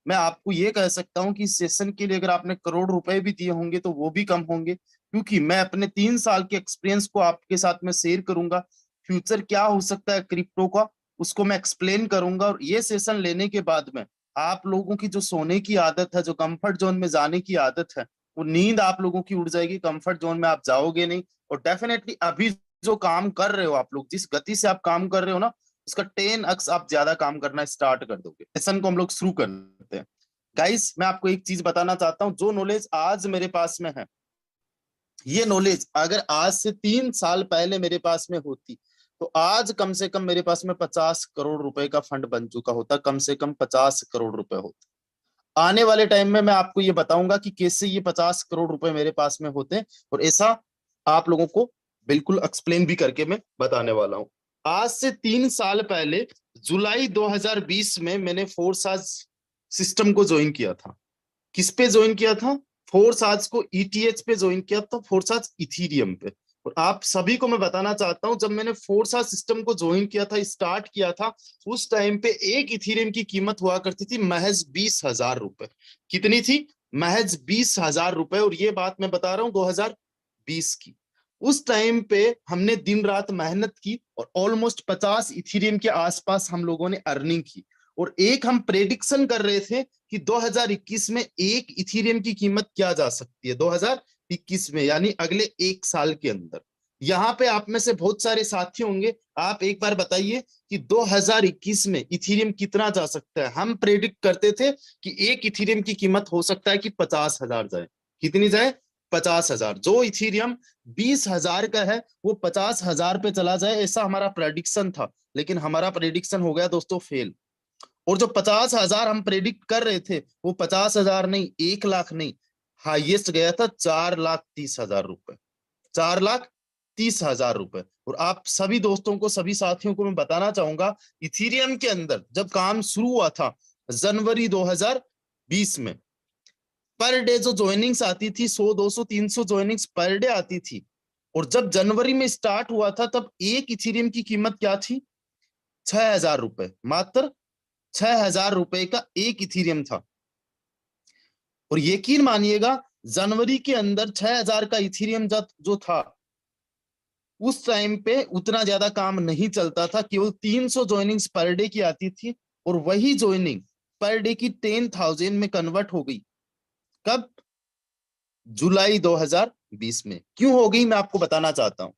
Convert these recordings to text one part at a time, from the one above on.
मैं आपको ये कह सकता हूँ कि इस सेशन के लिए अगर आपने करोड़ रुपए भी दिए होंगे तो वो भी कम होंगे, क्योंकि मैं अपने 3 साल के एक्सपीरियंस को आपके साथ में शेयर करूंगा। फ्यूचर क्या हो सकता है क्रिप्टो का, उसको मैं एक्सप्लेन करूंगा। और ये सेशन लेने के बाद में आप लोगों की जो सोने की आदत है, जो कंफर्ट जोन में जाने की आदत है, वो नींद आप लोगों की उड़ जाएगी। कंफर्ट जोन में आप जाओगे नहीं। और डेफिनेटली अभी जो काम कर रहे हो आप लोग, जिस गति से आप काम कर रहे हो ना, उसका 10x आप ज्यादा काम करना स्टार्ट कर दोगे। सेशन को हम लोग शुरू करते हैं। गाइस, मैं आपको एक चीज बताना चाहता हूँ। जो नॉलेज आज मेरे पास में है, ये नॉलेज अगर आज से 3 साल पहले मेरे पास में होती तो आज कम से कम मेरे पास में 50 करोड़ रुपए का फंड बन चुका होता। कम से कम 50 करोड़ रुपए होते। आने वाले टाइम में मैं आपको ये बताऊंगा कि कैसे ये 50 करोड़ रुपए मेरे पास में होते। और ऐसा आप लोगों को बिल्कुल एक्सप्लेन भी करके मैं बताने वाला हूं। आज से 3 साल पहले जुलाई 2020 में मैंने फोर्साज सिस्टम को ज्वाइन किया था। किस पे ज्वाइन किया था? फोर्साज को ईटीएच पे ज्वाइन किया था, फोर्साज इथीरियम पे। और आप सभी को मैं बताना चाहता हूं, जब मैंने फोर्सा सिस्टम को ज्वाइन किया था, स्टार्ट किया था, उस टाइम पे एक इथीरियम की कीमत हुआ करती थी महज 20,000 रुपए। कितनी थी? महज 20,000 रुपए। और ये बात मैं बता रहा हूं 2020 की। उस टाइम पे हमने दिन रात मेहनत की और ऑलमोस्ट 50 इथीरियम के आसपास हम लोगों ने अर्निंग की। और एक हम प्रेडिक्शन कर रहे थे कि 2021 में एक इथीरियम की कीमत क्या जा सकती है, 2021 में, यानी अगले 1 साल के अंदर। यहां पे आप में से बहुत सारे साथी होंगे, आप एक बार बताइए कि 2021 में इथीरियम कितना जा सकता है। हम प्रेडिक्ट करते थे कि एक इथीरियम की कीमत हो सकता है कि 50,000 जाए। कितनी जाए? 50,000। जो इथीरियम 20,000 का है वो 50,000 पे चला जाए, ऐसा हमारा प्रेडिक्शन था। लेकिन हमारा प्रेडिक्शन हो गया दोस्तों फेल। और जो 50,000 हम प्रेडिक्ट कर रहे थे, वो 50,000 नहीं, 1 लाख नहीं, हाईएस्ट गया था 4,30,000 रुपए। 4,30,000 रुपए। और आप सभी दोस्तों को, सभी साथियों को मैं बताना चाहूंगा, इथीरियम के अंदर जब काम शुरू हुआ था जनवरी 2020 में, पर डे जो ज्वाइनिंग्स आती थी 100 200 300 ज्वाइनिंग्स पर डे आती थी। और जब जनवरी में स्टार्ट हुआ था तब एक इथीरियम की कीमत क्या थी? 6,000 रुपए। मात्र 6,000 रुपए का एक इथीरियम था। और यकीन मानिएगा, जनवरी के अंदर 6,000 का इथीरियम जो था, उस टाइम पे उतना ज्यादा काम नहीं चलता था। केवल 300 ज्वाइनिंग्स पर डे की आती थी। और वही ज्वाइनिंग पर डे की 10,000 में कन्वर्ट हो गई। कब? जुलाई 2020 में। क्यों हो गई मैं आपको बताना चाहता हूं।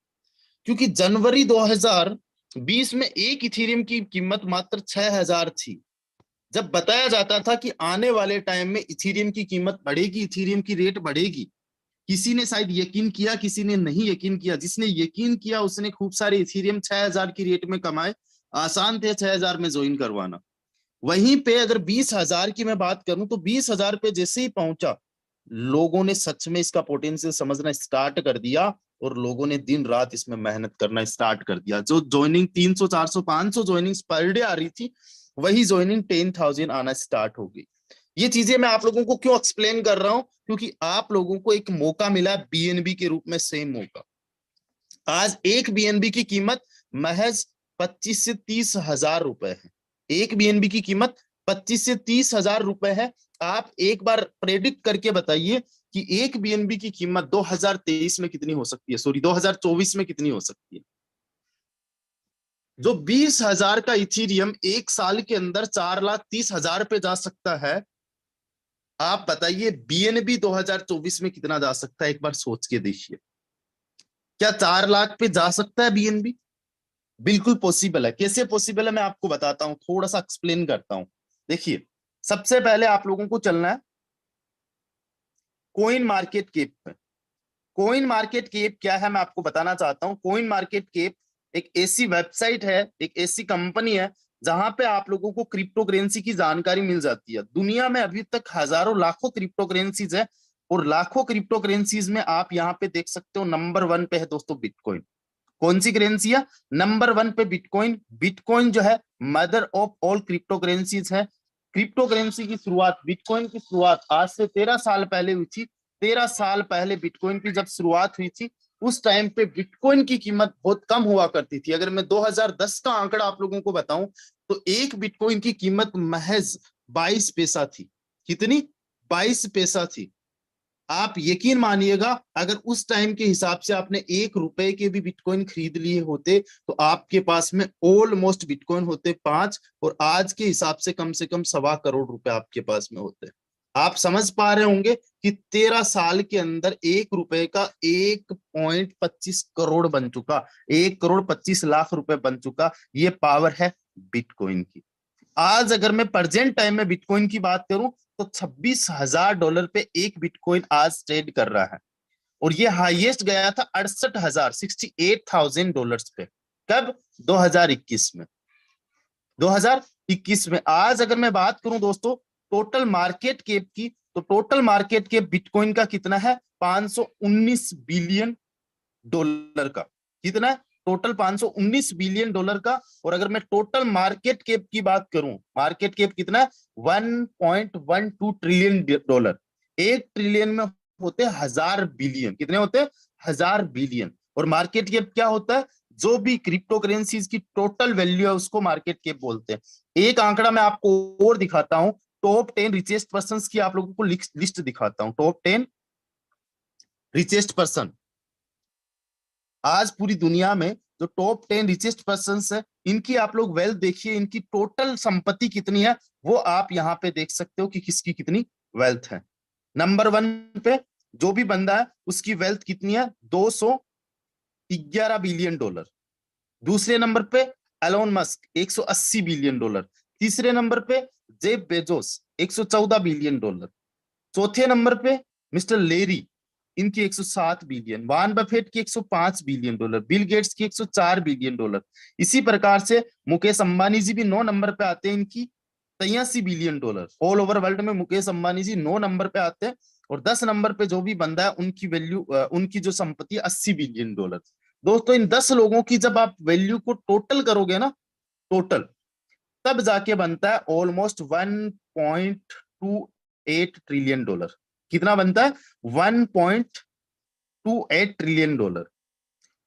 क्योंकि जनवरी 2020 में एक इथीरियम की कीमत मात्र 6,000 थी। जब बताया जाता था कि आने वाले टाइम में इथीरियम की कीमत बढ़ेगी, इथीरियम की रेट बढ़ेगी, किसी ने शायद यकीन किया, किसी ने नहीं यकीन किया। जिसने यकीन किया उसने खूब सारे इथीरियम 6,000 की रेट में कमाए। आसान थे 6,000 में ज्वाइन करवाना। वहीं पे अगर 20,000 की मैं बात करूं तो 20,000 पे जैसे ही पहुंचा, लोगों ने सच में इसका पोटेंशियल समझना स्टार्ट कर दिया। और लोगों ने दिन रात इसमें मेहनत करना स्टार्ट कर दिया। जो ज्वाइनिंग 300 400 500 ज्वाइनिंग्स पर डे आ रही थी, वही ज्वाइनिंग 10,000 आना स्टार्ट हो गई। ये चीजें मैं आप लोगों को क्यों एक्सप्लेन कर रहा हूं? क्योंकि आप लोगों को एक मौका मिला बीएनबी के रूप में, सेम मौका। आज एक बीएनबी की कीमत महज 25 से 30 हजार रुपए है। एक बीएनबी की कीमत 25 से 30 हजार रुपए है। आप एक बार प्रेडिक्ट करके बताइए कि एक बीएनबी की कीमत 2023 में कितनी हो सकती है, सॉरी 2024 में कितनी हो सकती है। जो 20,000 का इथीरियम 1 साल के अंदर 4,30,000 पे जा सकता है, आप बताइए बीएनबी 2024 में कितना जा सकता है? एक बार सोच के देखिए। क्या 4 लाख पे जा सकता है बीएनबी? बिल्कुल पॉसिबल है। कैसे पॉसिबल है मैं आपको बताता हूं, थोड़ा सा एक्सप्लेन करता हूं। देखिए, सबसे पहले आप लोगों को चलना है कोइन मार्केट कैप पे। कोइन मार्केट कैप क्या है मैं आपको बताना चाहता हूं। कोइन मार्केट कैप एक ऐसी वेबसाइट है, एक ऐसी कंपनी है जहां पे आप लोगों को क्रिप्टो करेंसी की जानकारी मिल जाती है। दुनिया में अभी तक हजारों लाखों क्रिप्टो करेंसीज है। और लाखों क्रिप्टो करेंसीज में आप यहाँ पे देख सकते हो नंबर 1 पे है दोस्तों बिटकॉइन। कौन सी करेंसी है? नंबर 1 पे बिटकॉइन। बिटकॉइन जो है mother of all crypto currencies है। क्रिप्टो करेंसी की शुरुआत, बिटकॉइन की शुरुआत आज से 13 साल पहले हुई थी। 13 साल पहले बिटकॉइन की जब शुरुआत हुई थी, उस टाइम पे बिटकॉइन की कीमत बहुत कम हुआ करती थी। अगर मैं 2010 का आंकड़ा आप लोगों को बताऊं तो एक बिटकॉइन की कीमत महज 22 पैसा थी। कितनी? 22 पैसा थी। आप यकीन मानिएगा, अगर उस टाइम के हिसाब से आपने 1 रुपए के भी बिटकॉइन खरीद लिए होते तो आपके पास में ऑलमोस्ट बिटकॉइन होते 5, और आज के हिसाब से कम 1.25 करोड़ आपके पास में होते। आप समझ पा रहे होंगे कि 13 साल के अंदर 1 रुपए का 1.25 करोड़ बन चुका, 1 करोड़ 25 लाख रुपए बन चुका। ये पावर है बिटकॉइन की। आज अगर मैं प्रेजेंट टाइम में बिटकॉइन की बात करूं तो $26,000 पे एक बिटकॉइन आज ट्रेड कर रहा है, और ये हाईएस्ट गया था 68,000 पे। कब? 2021 में। 2021 में। आज अगर मैं बात करूं दोस्तों टोटल मार्केट कैप की, तो टोटल मार्केट कैप बिटकॉइन का कितना है? 519 बिलियन डॉलर का। कितना है? टोटल 519 बिलियन डॉलर का। और अगर मैं टोटल मार्केट कैप की बात करूं, मार्केट कैप कितना है? 1.12 ट्रिलियन डॉलर। 1 ट्रिलियन में होते 1000 बिलियन। कितने होते? 1000 बिलियन। और मार्केट कैप क्या होता है? जो भी क्रिप्टो करेंसीज की टोटल वैल्यू है उसको मार्केट कैप बोलते हैं। एक आंकड़ा मैं आपको और दिखाता हूं, टॉप 10 रिचेस्ट पर्सन की आप लोगों को लिस्ट दिखाता हूं। टॉप 10 रिचेस्ट पर्सन आज पूरी दुनिया में, जो टॉप 10 रिचेस्ट पर्सन है, इनकी आप लोग वेल्थ देखिए, इनकी टोटल संपत्ति कितनी है वो आप यहाँ पे देख सकते हो कि किसकी कितनी वेल्थ है। नंबर 1 पे जो भी बंदा है उसकी वेल्थ कितनी है? 211 बिलियन डॉलर। दूसरे नंबर पे एलोन मस्क 180 बिलियन डॉलर। तीसरे नंबर पे जेफ बेजोस 114 बिलियन डॉलर। चौथे नंबर पे मिस्टर लेरी, इनकी 107 बिलियन। वार्न बफेट की 105 बिलियन डॉलर। बिल गेट्स की 104 बिलियन डॉलर। इसी प्रकार से मुकेश अंबानी जी भी 9 नंबर पे आते हैं, इनकी 83 billion dollar. All over world में मुकेश अंबानी जी 9 नंबर पे आते हैं। और 10 नंबर पे जो भी बंदा है उनकी वैल्यू, उनकी जो संपत्ति 80 बिलियन डॉलर। दोस्तों इन 10 लोगों की जब आप वैल्यू को टोटल करोगे ना, टोटल, तब जाके बनता है ऑलमोस्ट 1.28 ट्रिलियन डॉलर। कितना बनता है? 1.28 ट्रिलियन डॉलर।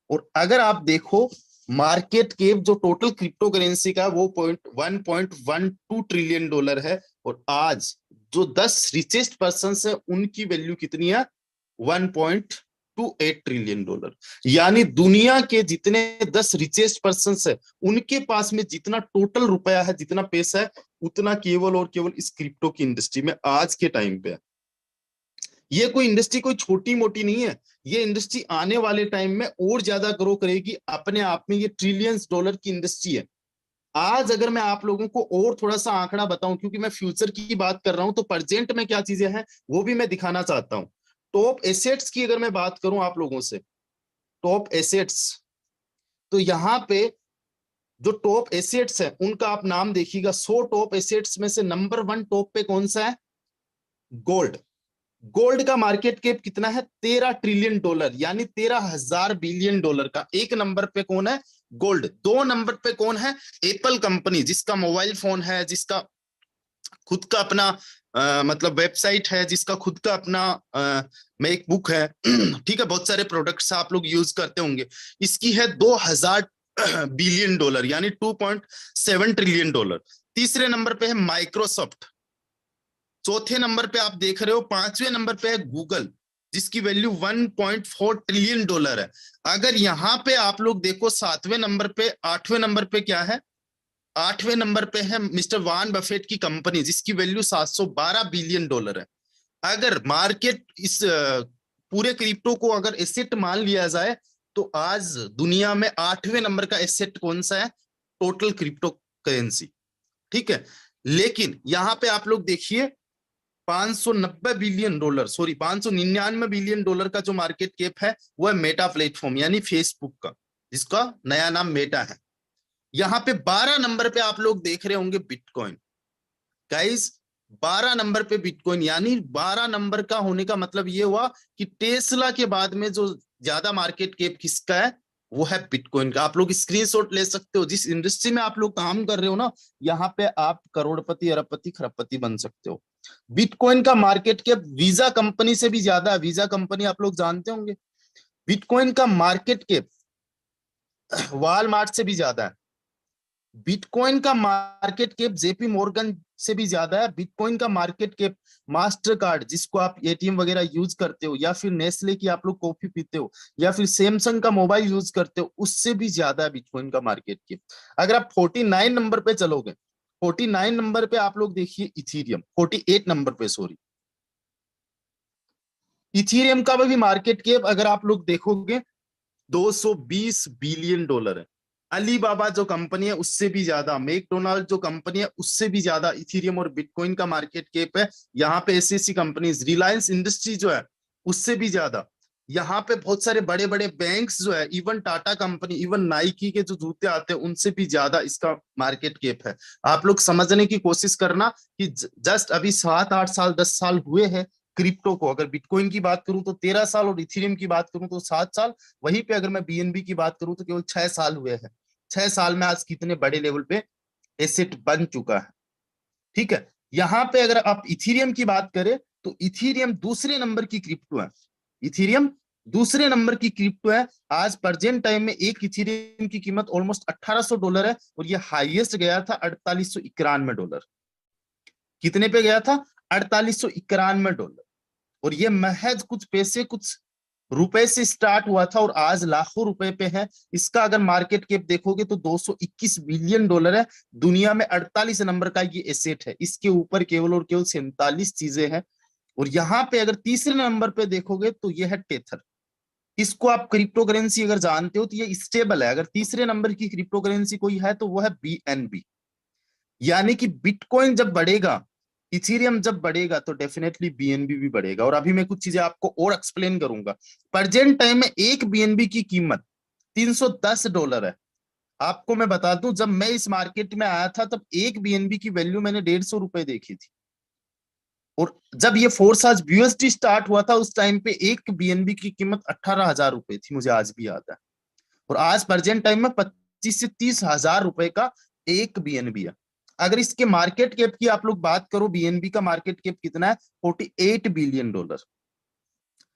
और अगर आप देखो मार्केट कैप जो टोटल क्रिप्टो करेंसी का वो 1.12 ट्रिलियन डॉलर है। और आज जो 10 रिचेस्ट पर्सन है उनकी वैल्यू कितनी है? 1.28 ट्रिलियन डॉलर। यानी दुनिया के जितने 10 रिचेस्ट पर्सन है उनके पास में जितना टोटल रुपया है, जितना पैसा है, उतना केवल और केवल इस क्रिप्टो की इंडस्ट्री में आज के टाइम पे है। ये कोई इंडस्ट्री कोई छोटी मोटी नहीं है। ये इंडस्ट्री आने वाले टाइम में और ज्यादा ग्रो करेगी। अपने आप में ये ट्रिलियंस डॉलर की इंडस्ट्री है। आज अगर मैं आप लोगों को और थोड़ा सा आंकड़ा बताऊं, क्योंकि मैं फ्यूचर की बात कर रहा हूं, तो प्रेजेंट में क्या चीजें हैं वो भी मैं दिखाना चाहता हूं। टॉप एसेट्स की अगर मैं बात करूं आप लोगों से, टॉप एसेट्स, तो यहां पे जो टॉप एसेट्स है उनका आप नाम देखिएगा। 100 टॉप एसेट्स में से नंबर 1 टॉप पे कौन सा है? गोल्ड। गोल्ड का मार्केट कैप कितना है? 13 ट्रिलियन डॉलर, यानी 13,000 बिलियन डॉलर का। एक नंबर पे कौन है? गोल्ड। 2 नंबर पे कौन है? एप्पल कंपनी, जिसका मोबाइल फोन है, जिसका खुद का अपना मतलब वेबसाइट है, जिसका खुद का अपना मैकबुक है। ठीक है, बहुत सारे प्रोडक्ट्स आप लोग यूज करते होंगे। इसकी है 2,000 बिलियन डॉलर, यानी 2.7 ट्रिलियन डॉलर। तीसरे नंबर पे है माइक्रोसॉफ्ट। चौथे नंबर पे आप देख रहे हो, 5वें नंबर पे है गूगल, जिसकी वैल्यू 1.4 ट्रिलियन डॉलर है। अगर यहां पे आप लोग देखो 7वें नंबर पे, 8वें नंबर पे क्या है? 8वें नंबर पे है मिस्टर वार्न बफेट की कंपनी, जिसकी वैल्यू 712 बिलियन डॉलर है। अगर मार्केट इस पूरे क्रिप्टो को अगर एसेट मान लिया जाए तो आज दुनिया में 8वें नंबर का एसेट कौन सा है? Total crypto currency. ठीक है, लेकिन यहां पे आप लोग देखिए 590 billion dollar, sorry 599 billion dollar का जो मार्केट कैप है वो है मेटा प्लेटफॉर्म, यानी फेसबुक का, जिसका नया नाम मेटा है। यहां पे 12 नंबर पे आप लोग देख रहे होंगे बिटकॉइन। गाइस 12 नंबर पे बिटकॉइन, यानी 12 नंबर का होने का मतलब ये हुआ कि टेस्ला के बाद में जो ज्यादा मार्केट कैप किसका है वो है बिटकॉइन का। आप लोग स्क्रीनशॉट ले सकते हो। जिस इंडस्ट्री में आप लोग काम कर रहे हो ना, यहाँ पे आप करोड़पति, अरबपति, खरबपति बन सकते हो। बिटकॉइन का मार्केट कैप वीजा कंपनी से भी ज्यादा है। वीजा कंपनी आप लोग जानते होंगे। बिटकॉइन का मार्केट कैप वॉलमार्ट से भी ज्यादा है। बिटकॉइन का मार्केट कैप जेपी मॉर्गन से भी ज्यादा है। बिटकॉइन का मार्केट कैप मास्टर कार्ड, जिसको आप एटीएम वगैरह यूज करते हो, या फिर नेस्ले की आप लोग कॉफी पीते हो, या फिर सैमसंग का मोबाइल यूज करते हो, उससे भी ज्यादा है बिटकॉइन का मार्केट कैप। अगर आप 49 नंबर पे चलोगे, 49 नंबर पे आप लोग देखिए इथीरियम, 48 नंबर पे सॉरी, इथीरियम का भी मार्केट कैप अगर आप लोग देखोगे 220 बिलियन डॉलर है। अलीबाबा जो कंपनी है उससे भी ज्यादा, मैकडोनाल्ड जो कंपनी है उससे भी ज्यादा इथीरियम और बिटकॉइन का मार्केट कैप है। यहाँ पे ऐसी ऐसी कंपनीज, रिलायंस इंडस्ट्री जो है उससे भी ज्यादा। यहाँ पे बहुत सारे बड़े बड़े बैंक्स जो है, even Tata company, even Nike के जो जूते आते हैं उनसे भी ज्यादा इसका मार्केट कैप है। आप लोग समझने की कोशिश करना कि जस्ट अभी 7 8 साल 10 साल हुए हैं क्रिप्टो को। अगर बिटकॉइन की बात करूं तो 13 साल, और इथेरियम की बात करूं तो 7 साल। वहीं पे अगर मैं बीएनबी की बात करूं तो केवल 6 साल हुए हैं। 6 साल में आज कितने बड़े लेवल पे एसेट बन चुका है। ठीक है, यहाँ पे अगर आप इथेरियम की बात करें तो इथेरियम दूसरे नंबर की क्रिप्टो है। इथेरियम दूसरे नंबर की क्रिप्टो है। आज प्रेजेंट टाइम में एक इथेरियम की कीमत ऑलमोस्ट $1800 है, और ये हाईएस्ट गया था $4891। कितने पे गया था? $4891। और ये महज कुछ पैसे, कुछ रुपए से स्टार्ट हुआ था और आज लाखों रुपए पे है। इसका अगर मार्केट कैप देखोगे तो $221 बिलियन है। दुनिया में 48 नंबर का ये एसेट है। इसके ऊपर केवल और केवल 47 चीजें हैं। और यहाँ पे अगर तीसरे नंबर पे देखोगे तो ये है टेथर। इसको आप क्रिप्टो करेंसी अगर जानते हो तो ये स्टेबल है। अगर तीसरे नंबर की क्रिप्टो करेंसी कोई है तो वो है बीएनबी। यानी कि बिटकॉइन जब बढ़ेगा, इथेरियम जब बढ़ेगा, तो डेफिनेटली बीएनबी भी बढ़ेगा। और अभी मैं कुछ चीजें आपको और एक्सप्लेन करूंगा। प्रेजेंट टाइम में एक बीएनबी की कीमत $310 है। आपको मैं बता दूं, जब मैं इस मार्केट में आया था तब एक बीएनबी की वैल्यू मैंने ₹150 देखी थी। और जब ये फोर्स आज यूएसडी स्टार्ट हुआ था उस टाइम पे एक बीएनबी की कीमत ₹18,000 थी, मुझे आज भी याद है। और आज प्रेजेंट टाइम में 25 से 30,000 रुपए का एक बीएनबी है। अगर इसके मार्केट कैप की आप लोग बात करो, बीएनबी का मार्केट कैप कितना है? $48 बिलियन।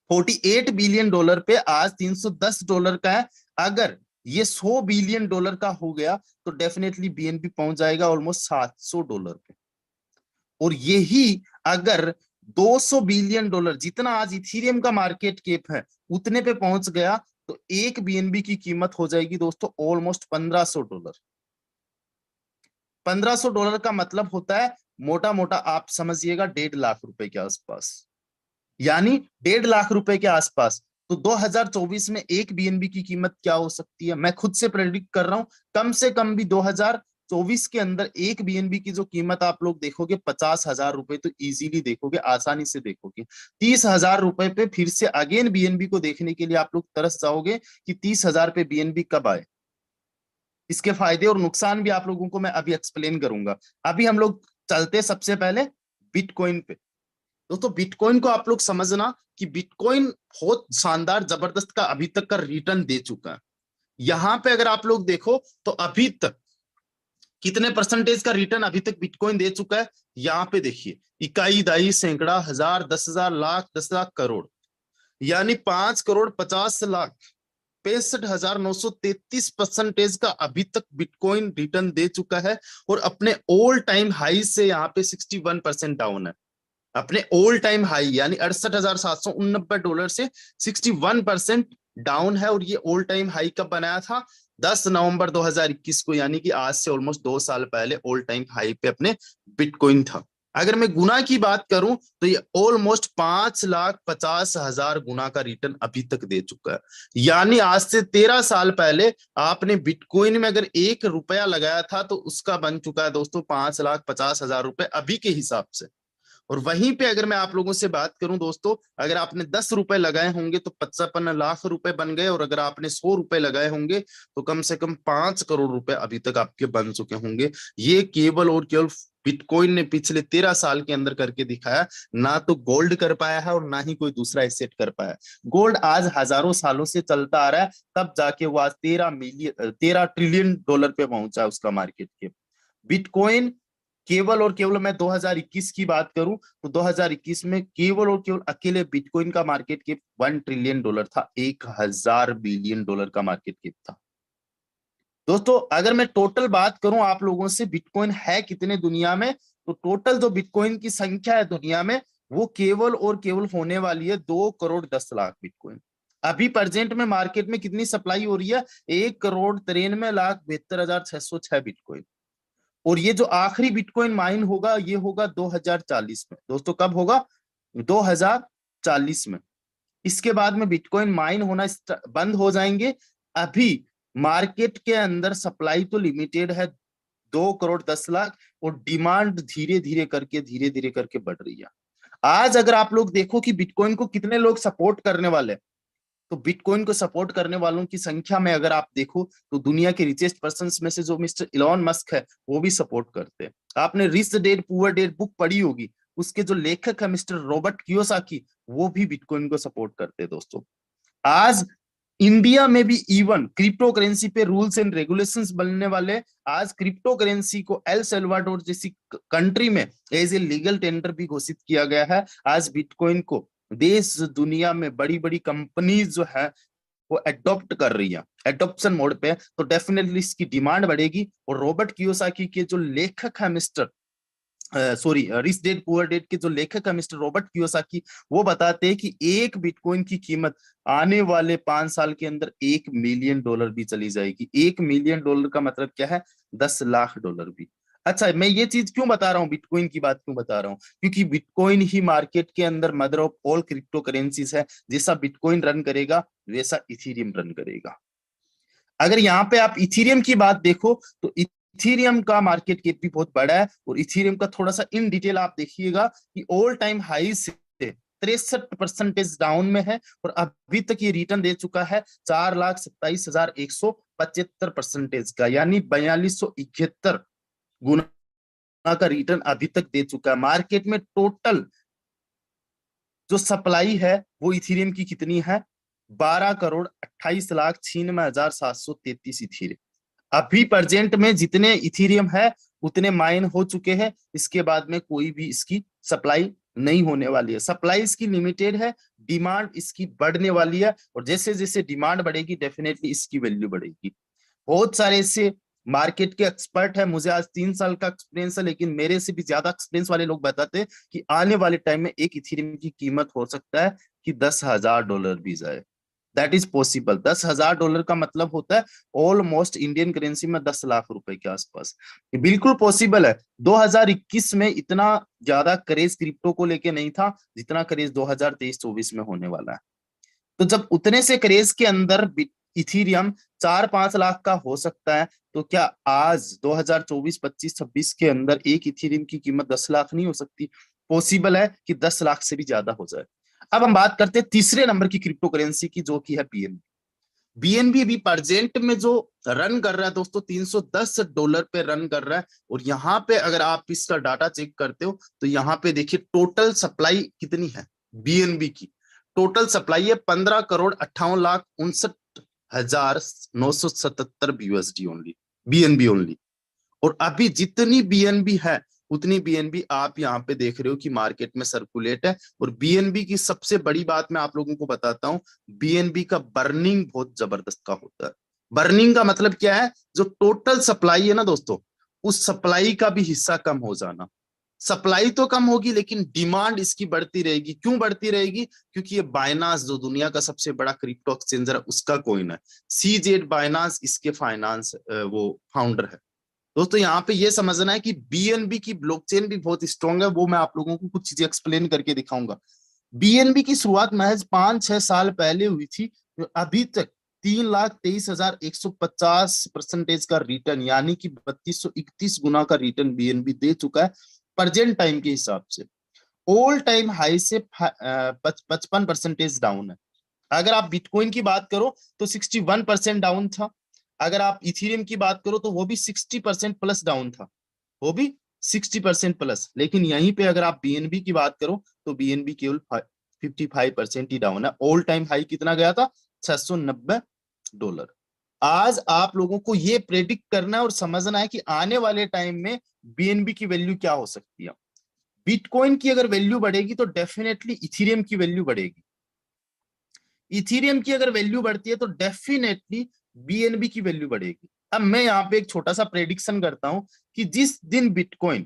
$48 बिलियन पे आज $310 का है। अगर ये $100 बिलियन का हो गया तो डेफिनेटली बीएनबी पहुंच जाएगा ऑलमोस्ट $700 पे। और यही अगर $200 बिलियन, जितना आज इथीरियम का मार्केट कैप है, उतने पे पहुंच गया तो एक बीएनबी की कीमत हो जाएगी दोस्तों ऑलमोस्ट $1500। $1500 का मतलब होता है मोटा मोटा आप समझिएगा 1.5 लाख के आसपास। यानी 1.5 लाख के आसपास। तो 2024 में एक बीएनबी की कीमत क्या हो सकती है? मैं खुद से प्रेडिक्ट कर रहा हूं, कम से कम भी 2024 के अंदर एक बीएनबी की जो कीमत आप लोग देखोगे ₹50,000 तो इजीली देखोगे, आसानी से देखोगे। ₹30,000 पे फिर से अगेन बीएनबी को देखने के लिए आप लोग तरस जाओगे कि 30,000 पे बीएनबी कब आए। इसके फायदे और नुकसान भी आप लोगों को मैं अभी एक्सप्लेन करूंगा। अभी हम लोग चलते सबसे पहले बिटकॉइन पे। दोस्तों बिटकॉइन को आप लोग समझना कि बिटकॉइन बहुत शानदार जबरदस्त का अभी तक का रिटर्न दे चुका है। यहां पे अगर आप लोग देखो तो अभी तक कितने परसेंटेज का रिटर्न अभी तक बिटकॉइन दे चुका है। यहाँ पे देखिए, इकाई, दाई, सैकड़ा, हजार, 10,000, लाख, 10 लाख, करोड़, यानी 5,50,00,000 65,933% का अभी तक बिटकॉइन रिटर्न दे चुका है। और अपने ऑल टाइम हाई से यहाँ पे 61% डाउन है। अपने ऑल टाइम हाई यानी $68,789 से 61% डाउन है। और ये ऑल टाइम हाई कब बनाया था? 10 नवंबर 2021 को, यानी कि आज से ऑलमोस्ट 2 साल पहले ऑल टाइम हाई पे अपने बिटकॉइन था। अगर मैं गुना की बात करूं तो ये ऑलमोस्ट 5,50,000 गुना का रिटर्न अभी तक दे चुका है। यानी आज से 13 साल पहले आपने बिटकॉइन में अगर ₹1 लगाया था तो उसका बन चुका है दोस्तों ₹5,50,000 अभी के हिसाब से। और वहीं पे अगर मैं आप लोगों से बात करूं दोस्तों, अगर आपने ₹10 लगाए होंगे तो 55 लाख रुपए बन गए। और अगर आपने ₹100 लगाए होंगे तो कम से कम 5 करोड़ रुपए अभी तक आपके बन चुके होंगे। ये केवल और केवल बिटकॉइन ने पिछले 13 साल के अंदर करके दिखाया। ना तो गोल्ड कर पाया है और ना ही कोई दूसरा एसेट कर पाया। गोल्ड आज हजारों सालों से चलता आ रहा है, तब जाके वो आज $13 ट्रिलियन पे पहुंचा उसका मार्केट के। बिटकॉइन केवल और केवल, मैं 2021 की बात करूं तो 2021 में केवल और केवल अकेले बिटकॉइन का मार्केट कैप $1 ट्रिलियन था। 1,000 बिलियन डॉलर का मार्केट कैप था। दोस्तों अगर मैं टोटल बात करूं आप लोगों से, बिटकॉइन है कितने दुनिया में, तो टोटल जो बिटकॉइन की संख्या है दुनिया में वो केवल और केवल होने वाली है 2 करोड़ 10 लाख बिटकॉइन। अभी प्रेजेंट में मार्केट में कितनी सप्लाई हो रही है? 1 करोड़ 93 लाख 72 हजार 606 बिटकॉइन। और ये जो आखिरी बिटकॉइन माइन होगा ये होगा 2040 में। दोस्तों कब होगा? 2040 में। इसके बाद में बिटकॉइन माइन होना बंद हो जाएंगे। अभी मार्केट के अंदर सप्लाई तो लिमिटेड है 2 करोड़ 10 लाख, और डिमांड धीरे धीरे करके बढ़ रही है। आज अगर आप लोग देखो कि बिटकॉइन को कितने लोग सपोर्ट करने वाले हैं, तो बिटकॉइन को सपोर्ट करने वालों की संख्या में अगर आप देखो तो दुनिया के रिचेस्ट पर्संस में से जो मिस्टर इलॉन मस्क है वो भी सपोर्ट करते हैं। आपने rich dad poor dad book पढ़ी होगी, उसके जो लेखक है मिस्टर रॉबर्ट कियोसाकी, वो भी बिटकॉइन को सपोर्ट करते हैं। दोस्तों आज इंडिया में भी इवन क्रिप्टो करेंसी पे रूल्स एंड रेगुलेशंस बनने वाले। आज क्रिप्टो करेंसी को एल सल्वाडोर जैसी कंट्री में एज ए लीगल टेंडर भी घोषित किया गया है। आज बिटकॉइन को देश दुनिया में बड़ी बड़ी कंपनीज जो है वो अडॉप्ट कर रही है, एडॉप्शन मोड पे, तो डेफिनेटली इसकी डिमांड बढ़ेगी। और रॉबर्ट कियोसाकी के जो लेखक है mister rich dad poor dad के जो लेखक है मिस्टर रॉबर्ट कियोसाकी, वो बताते हैं कि एक बिटकॉइन की कीमत आने वाले 5 साल के अंदर $1 मिलियन भी चली जाएगी। $1 मिलियन का मतलब क्या है? $10 लाख भी। अच्छा, मैं ये चीज क्यों बता रहा हूँ, बिटकॉइन की बात क्यों बता रहा हूँ? क्योंकि बिटकॉइन ही मार्केट के अंदर mother of all crypto currencies है। जैसा बिटकॉइन रन करेगा वैसा इथीरियम रन करेगा। अगर यहाँ पे आप इथीरियम की बात देखो तो इथीरियम का मार्केट कैप भी बहुत बड़ा है। और इथीरियम का थोड़ा सा इन डिटेल आप देखिएगा कि ऑल टाइम हाई से 63% डाउन में है, और अभी तक ये रिटर्न दे चुका है 4,27,175% का, यानी 4271 गुना का रिटर्न अभी तक दे चुका है। मार्केट में टोटल जो सप्लाई है वो इथीरियम की कितनी है? 12,28,96,733 इथीरियम। अभी प्रेजेंट में जितने इथीरियम है उतने माइन हो चुके हैं। इसके बाद में कोई भी इसकी सप्लाई नहीं होने वाली है। सप्लाई इसकी लिमिटेड है, डिमांड इसकी बढ़ने वाली है, और जैसे जैसे डिमांड बढ़ेगी डेफिनेटली इसकी वैल्यू बढ़ेगी। बहुत सारे ऐसे मार्केट के एक्सपर्ट है, मुझे आज 3 साल का एक्सपीरियंस है, लेकिन मेरे से भी ज्यादा एक्सपीरियंस वाले लोग बताते हैं कि आने वाले टाइम में एक इथेरियम की कीमत हो सकता है कि $10,000 भी जाए। That is possible. $10,000 का मतलब होता है ऑलमोस्ट इंडियन करेंसी में 10 लाख रुपए के आसपास। ये बिल्कुल पॉसिबल है। 2021 में इतना ज्यादा क्रेज क्रिप्टो को लेके नहीं था जितना क्रेज 2023-24 में होने वाला है। तो जब उतने से क्रेज के अंदर इथीरियम 4-5 लाख का हो सकता है, तो क्या आज 2024, 25, 26 के अंदर एक इथीरियम की कीमत 10 लाख नहीं हो सकती? पॉसिबल है कि 10 लाख से भी ज्यादा हो जाए। अब हम बात करते हैं तीसरे नंबर की क्रिप्टो करेंसी की, जो की है बीएनबी। बीएनबी भी प्रेजेंट में जो रन कर रहा है दोस्तों $310 पे रन कर रहा है। और यहाँ पे अगर आप इसका डाटा चेक करते हो तो यहाँ पे देखिए टोटल सप्लाई कितनी है बीएनबी की। टोटल सप्लाई है 15,58,69,977 यूएसडी ओनली, बीएनबी ओनली। और अभी जितनी बीएनबी है उतनी बीएनबी आप यहाँ पे देख रहे हो कि मार्केट में सर्कुलेट है। और बीएनबी की सबसे बड़ी बात मैं आप लोगों को बताता हूँ, बीएनबी का बर्निंग बहुत जबरदस्त का होता है। बर्निंग का मतलब क्या है? जो टोटल सप्लाई है ना दोस्तों, उस सप्लाई का भी हिस्सा कम हो जाना। सप्लाई तो कम होगी लेकिन डिमांड इसकी बढ़ती रहेगी। क्यों बढ़ती रहेगी? क्योंकि ये बाइनांस जो दुनिया का सबसे बड़ा क्रिप्टो एक्सचेंजर है उसका कॉइन है। सीजेड बाइनांस इसके फाइनेंस वो फाउंडर है। दोस्तों यहाँ पे ये समझना है कि बीएनबी की ब्लॉकचेन भी बहुत स्ट्रांग है। वो मैं आप लोगों को कुछ चीजें एक्सप्लेन करके दिखाऊंगा। बीएनबी की शुरुआत महज 5-6 साल पहले हुई थी। अभी तक 3,23,150% का रिटर्न, यानी कि 3231 गुना का रिटर्न बीएनबी दे चुका है प्रेजेंट टाइम के हिसाब से। ऑल टाइम हाई से 55% डाउन है। अगर आप बिटकॉइन की बात करो तो 61% डाउन था। अगर आप इथेरियम की बात करो तो वो भी 60% प्लस डाउन था, वो भी 60% प्लस। लेकिन यहीं पे अगर आप बीएनबी की बात करो तो बीएनबी केवल 55% ही डाउन है। ऑल टाइम हाई कितना गया था? $690। आज आप लोगों को ये प्रेडिक्ट करना है और समझना है कि आने वाले टाइम में बीएनबी की वैल्यू क्या हो सकती है। बिटकॉइन की अगर वैल्यू बढ़ेगी तो डेफिनेटली इथेरियम की वैल्यू बढ़ेगी। इथेरियम की अगर वैल्यू बढ़ती है तो डेफिनेटली बीएनबी की वैल्यू बढ़ेगी। अब मैं यहाँ पे एक छोटा सा प्रेडिक्शन करता हूं कि जिस दिन बिटकॉइन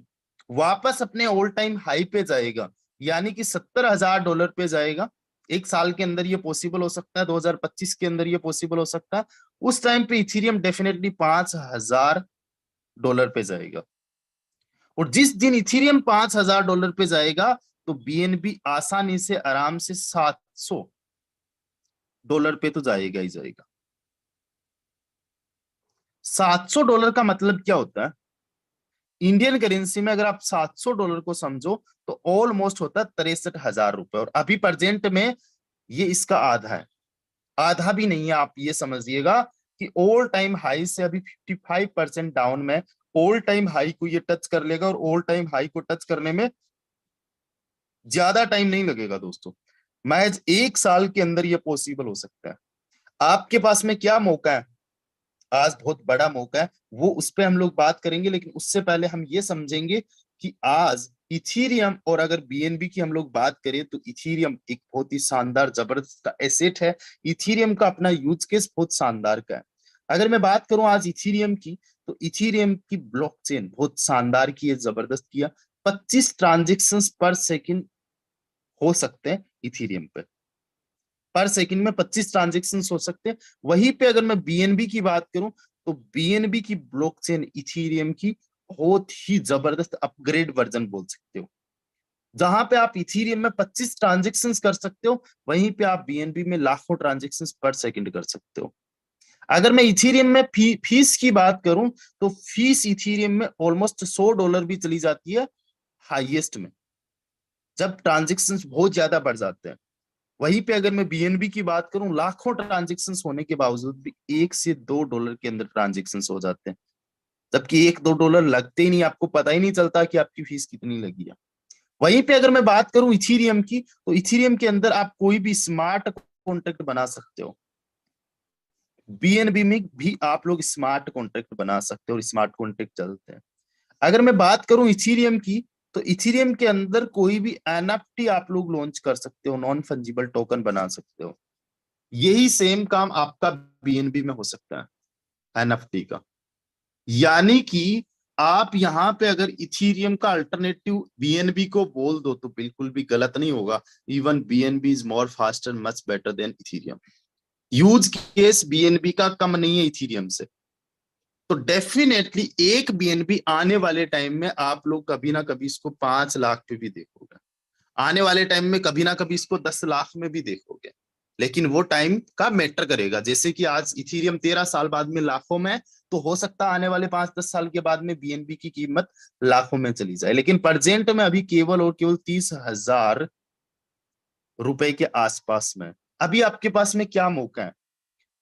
वापस अपने ऑल टाइम हाई पे जाएगा, यानी कि $70,000 पे जाएगा। एक साल के अंदर ये पॉसिबल हो सकता है, 2025 के अंदर ये पॉसिबल हो सकता है। उस टाइम पे इथीरियम डेफिनेटली $5,000 पे जाएगा। और जिस दिन इथीरियम $5,000 पे जाएगा तो बीएनबी आसानी से आराम से $700 पे तो जाएगा ही जाएगा। $700 का मतलब क्या होता है? इंडियन करेंसी में अगर आप $700 को समझो तो ऑलमोस्ट होता है ₹63,000। और अभी प्रेजेंट में ये इसका आधा है, आधा भी नहीं है। आप ये समझिएगा कि ऑल टाइम हाई से अभी 55% डाउन में, ऑल टाइम हाई को ये टच कर लेगा और ऑल टाइम हाई को टच करने में ज्यादा टाइम नहीं लगेगा दोस्तों। महज एक साल के अंदर ये पॉसिबल हो सकता है। आपके पास में क्या मौका है? आज बहुत बड़ा मौका है, वो उस पर हम लोग बात करेंगे। लेकिन उससे पहले हम ये समझेंगे कि आज इथीरियम और अगर बीएनबी की हम लोग बात करें तो इथीरियम एक बहुत ही शानदार जबरदस्त एसेट है। इथीरियम का अपना यूज केस बहुत शानदार का है। अगर मैं बात करूं आज इथीरियम की, तो इथीरियम की ब्लॉकचेन बहुत शानदार की है, जबरदस्त किया। 25 ट्रांजेक्शन पर सेकंड हो सकते हैं इथीरियम पे, पर सेकंड में 25 ट्रांजेक्शन हो सकते हैं। वहीं पे अगर मैं बीएनबी की बात करूं तो बीएनबी की ब्लॉकचेन इथीरियम की बहुत ही जबरदस्त अपग्रेड वर्जन बोल सकते हो। जहां पे आप इथीरियम में 25 ट्रांजेक्शन कर सकते हो, वहीं पे आप बीएनबी में लाखों ट्रांजेक्शन पर सेकंड कर सकते हो। अगर मैं इथीरियम में फीस की बात करूं तो फीस इथीरियम में ऑलमोस्ट $100 भी चली जाती है हाईएस्ट में, जब ट्रांजेक्शन बहुत ज्यादा बढ़ जाते हैं। वहीं पे अगर मैं बीएनबी की बात करूं, लाखों ट्रांजेक्शन होने के बावजूद भी $1 से $2 के अंदर ट्रांजेक्शन हो जाते हैं, जबकि $1-2 लगते ही नहीं, आपको पता ही नहीं चलता कि आपकी फीस कितनी लगी है। वहीं पे अगर मैं बात करूं इथीरियम की, तो इथीरियम के अंदर आप कोई भी स्मार्ट कॉन्ट्रैक्ट बना सकते हो। बीएनबी में भी आप लोग स्मार्ट कॉन्ट्रैक्ट बना सकते हो और स्मार्ट कॉन्ट्रैक्ट चलते हैं। अगर मैं बात करूं इथीरियम की, तो इथीरियम के अंदर कोई भी एनएफटी आप लोग लॉन्च कर सकते हो, नॉन फंजिबल टोकन बना सकते हो। यही सेम काम आपका बीएनबी में हो सकता है एनएफटी का। यानी कि आप यहां पे अगर इथीरियम का अल्टरनेटिव बीएनबी को बोल दो तो बिल्कुल भी गलत नहीं होगा। Even BNB is more faster much better than Ethereum. Use case BNB का कम नहीं है इथीरियम से। तो डेफिनेटली एक बीएनबी आने वाले टाइम में आप लोग कभी ना कभी इसको 5 लाख पे भी देखोगे, आने वाले टाइम में कभी ना कभी इसको 10 लाख में भी देखोगे। लेकिन वो टाइम का मैटर करेगा। जैसे कि आज इथीरियम 13 साल बाद में लाखों में, तो हो सकता है आने वाले 5-10 साल के बाद में बीएनबी की कीमत लाखों में चली जाए। लेकिन प्रेजेंट में अभी केवल और केवल $30,000 के आसपास में। अभी आपके पास में क्या मौका है?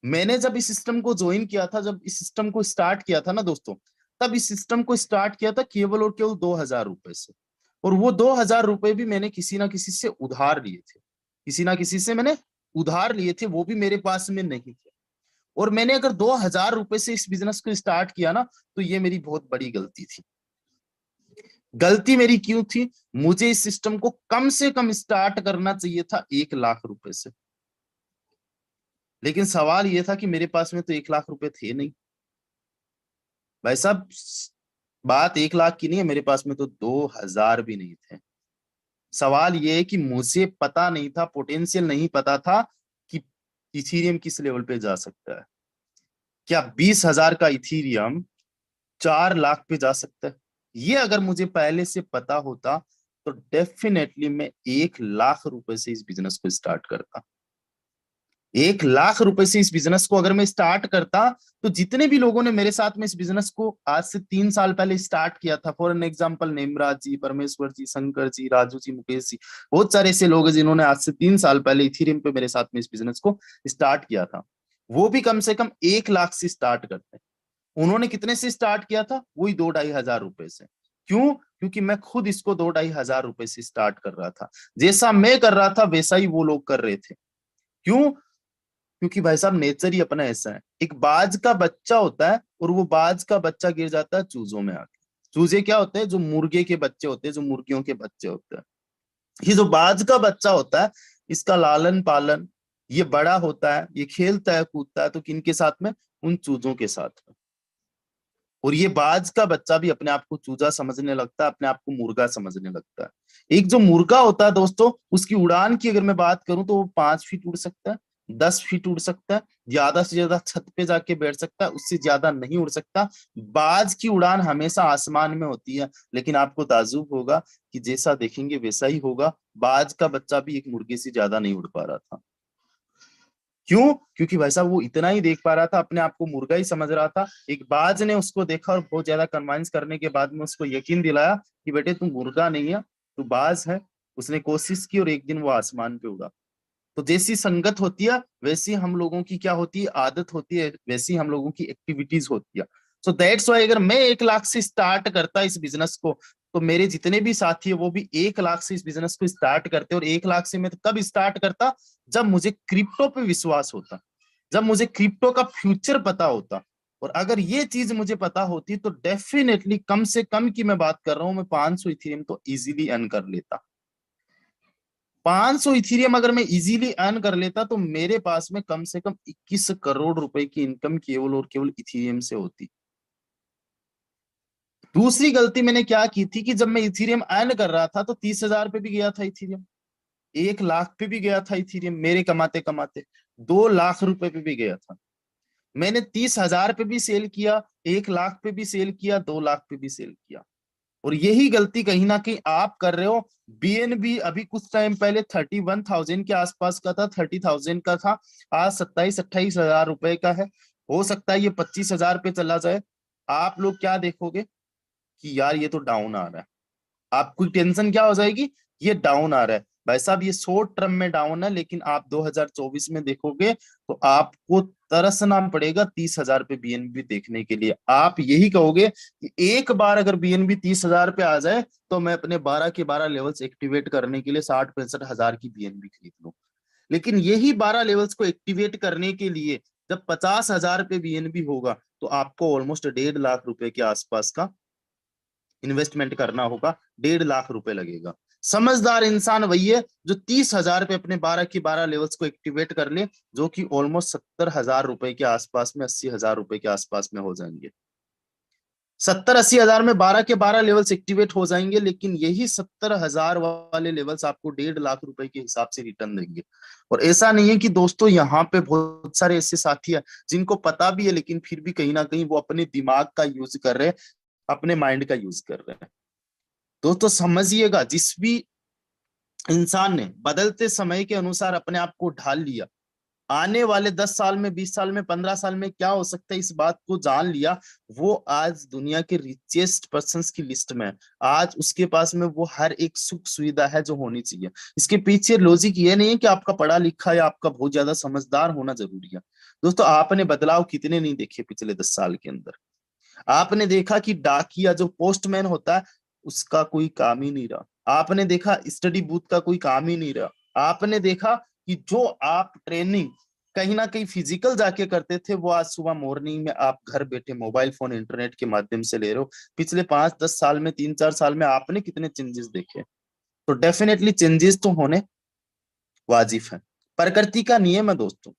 मैंने जब इस सिस्टम को ज्वाइन किया था, जब इस सिस्टम को स्टार्ट किया था ना दोस्तों, तब इस सिस्टम को स्टार्ट किया था केवल और केवल $2,000 से। और वो $2,000 भी मैंने किसी ना किसी से उधार लिए थे, किसी ना किसी से मैंने उधार लिए थे, वो भी मेरे पास में नहीं थे। और मैंने अगर $2,000 से इस बिजनेस को स्टार्ट किया ना, तो ये मेरी बहुत बड़ी गलती थी। गलती मेरी क्यों थी? मुझे इस सिस्टम को कम से कम स्टार्ट करना चाहिए था $1,00,000 से। लेकिन सवाल ये था कि मेरे पास में तो $1,00,000 थे नहीं भाई साहब। बात 1,00,000 की नहीं है, मेरे पास में तो 2,000 भी नहीं थे। सवाल ये है कि मुझे पता नहीं था, पोटेंशियल नहीं पता था कि इथीरियम किस लेवल पे जा सकता है। क्या 20,000 का इथीरियम 4 लाख पे जा सकता है? ये अगर मुझे पहले से पता होता तो डेफिनेटली मैं $1,00,000 से इस बिजनेस को स्टार्ट करता। $1,00,000 से इस बिजनेस को अगर मैं स्टार्ट करता, तो जितने भी लोगों ने मेरे साथ में इस बिजनेस को आज से 3 साल पहले स्टार्ट किया था, फॉर एन एग्जाम्पल नेमराज जी, परमेश्वर जी, शंकर जी, राजू जी, मुकेश जी, बहुत सारे ऐसे लोग हैं जिन्होंने आज से 3 साल पहले इथीरियम पे मेरे साथ में इस बिजनेस को स्टार्ट किया था। वो भी कम से कम 1,00,000 से स्टार्ट करते हैं। उन्होंने कितने से स्टार्ट किया था? वही 2-2,500 से। क्यों? क्योंकि मैं खुद इसको 2-2,500 से स्टार्ट कर रहा था। जैसा मैं कर रहा था वैसा ही वो लोग कर रहे थे। क्यों? क्योंकि भाई साहब नेचर ही अपना ऐसा है। एक बाज का बच्चा होता है और वो बाज का बच्चा गिर जाता है चूजों में आके। चूजे क्या होते हैं? जो मुर्गे के बच्चे होते हैं, जो मुर्गियों के बच्चे होते हैं। ये जो बाज का बच्चा होता है, इसका लालन पालन, ये बड़ा होता है, ये खेलता है कूदता है, तो किनके साथ में? उन चूजों के साथ में। और ये बाज का बच्चा भी अपने आप को चूजा समझने लगता है, अपने आप को मुर्गा समझने लगता है। एक जो मुर्गा होता है दोस्तों, उसकी उड़ान की अगर मैं बात करूं तो वो 5 फीट उड़ सकता है, 10 फीट उड़ सकता है, ज्यादा से ज्यादा छत पे जाके बैठ सकता है, उससे ज्यादा नहीं उड़ सकता। बाज की उड़ान हमेशा आसमान में होती है। लेकिन आपको ताज्जुब होगा कि जैसा देखेंगे वैसा ही होगा, बाज का बच्चा भी एक मुर्गे से ज्यादा नहीं उड़ पा रहा था। क्यों? क्योंकि भाई साहब वो इतना ही देख पा रहा था, अपने आप को मुर्गा ही समझ रहा था। एक बाज ने उसको देखा और बहुत ज्यादा कन्विंस करने के बाद में उसको यकीन दिलाया कि बेटे तू मुर्गा नहीं है, तू बाज है। उसने कोशिश की और एक दिन वो आसमान पे उड़ा। तो जैसी संगत होती है वैसी हम लोगों की क्या होती है, आदत होती है, वैसी हम लोगों की एक्टिविटीज होती है। सो दैट्स वाई अगर मैं 1 लाख से स्टार्ट करता इस बिजनेस को, तो मेरे जितने भी साथी है वो भी 1 लाख से इस बिजनेस को स्टार्ट करते। और 1 लाख से मैं तो कब स्टार्ट करता, जब मुझे क्रिप्टो पे विश्वास होता, जब मुझे क्रिप्टो का फ्यूचर पता होता। और अगर ये चीज मुझे पता होती तो डेफिनेटली कम से कम की मैं बात कर रहा हूं, मैं 500 इथेरियम तो इजीली अर्न कर लेता। 500 इथीरियम अगर मैं इजीली अर्न कर लेता तो मेरे पास में कम से कम 21 करोड़ रुपए की इनकम केवल और केवल इथीरियम से होती। दूसरी गलती मैंने क्या की थी कि जब मैं इथीरियम अर्न कर रहा था तो 30,000 पे भी गया था इथीरियम, 1 लाख पे भी गया था इथीरियम, मेरे कमाते कमाते 2 लाख रुपए पे भी गया था। मैंने 30,000 पे भी सेल किया, 1 लाख पे भी सेल किया, 2 लाख पे भी सेल किया। और यही गलती कहीं ना कहीं आप कर रहे हो। बीएनबी अभी कुछ टाइम पहले 31,000 के आसपास का था, 30,000 का था। आज 27-28 हजार रुपए का है। हो सकता है ये 25,000 पे चला जाए। आप लोग क्या देखोगे कि यार ये तो डाउन आ रहा है, आपको टेंशन क्या हो जाएगी, ये डाउन आ रहा है। भाई साहब ये शॉर्ट टर्म में डाउन है, लेकिन आप 2024 में देखोगे तो आपको तरसना पड़ेगा 30,000 पे बीएनबी देखने के लिए। आप यही कहोगे कि एक बार अगर बीएनबी 30,000 पे आ जाए तो मैं अपने 12 के 12 लेवल्स एक्टिवेट करने के लिए 60-65 हजार की बीएनबी खरीद लूं। लेकिन यही 12 लेवल्स को एक्टिवेट करने के लिए जब 50,000 पे बीएनबी होगा तो आपको ऑलमोस्ट 1.5 लाख रुपए के आसपास का इन्वेस्टमेंट करना होगा। 1.5 लाख रुपए लगेगा। समझदार इंसान वही है जो 30,000 पे अपने 12 की 12 लेवल्स को एक्टिवेट कर ले, जो कि ऑलमोस्ट 70,000 रुपए के आसपास में, 80,000 रुपए के आसपास में हो जाएंगे। 70-80 हजार में 12 के 12 लेवल्स एक्टिवेट हो जाएंगे, लेकिन यही 70,000 वाले लेवल्स आपको 1.5 लाख रुपए के हिसाब से रिटर्न देंगे। और ऐसा नहीं है कि दोस्तों यहाँ पे बहुत सारे ऐसे साथी हैं जिनको पता भी है लेकिन फिर भी कहीं ना कहीं वो अपने दिमाग का यूज कर रहे हैं, अपने माइंड का यूज कर रहे हैं। दोस्तों समझिएगा, जिस भी इंसान ने बदलते समय के अनुसार अपने आप को ढाल लिया, आने वाले 10 साल में, 20 साल में, 15 साल में क्या हो सकता है इस बात को जान लिया, वो आज दुनिया के रिचेस्ट पर्संस की लिस्ट में है। आज उसके पास में वो हर एक सुख सुविधा है जो होनी चाहिए। इसके पीछे लॉजिक ये नहीं है कि आपका पढ़ा लिखा या आपका बहुत ज्यादा समझदार होना जरूरी है। दोस्तों आपने बदलाव कितने नहीं देखे पिछले 10 साल के अंदर। आपने देखा कि डाकिया जो पोस्टमैन होता है उसका कोई काम ही नहीं रहा। आपने देखा स्टडी बूथ का कोई काम ही नहीं रहा। आपने देखा कि जो आप ट्रेनिंग कहीं ना कहीं फिजिकल जाके करते थे वो आज सुबह मॉर्निंग में आप घर बैठे मोबाइल फोन इंटरनेट के माध्यम से ले रहे हो। पिछले 5-10 साल में, 3-4 साल में आपने कितने चेंजेस देखे। तो डेफिनेटली चेंजेस तो होने वाजिब है। प्रकृति का नियम है दोस्तों,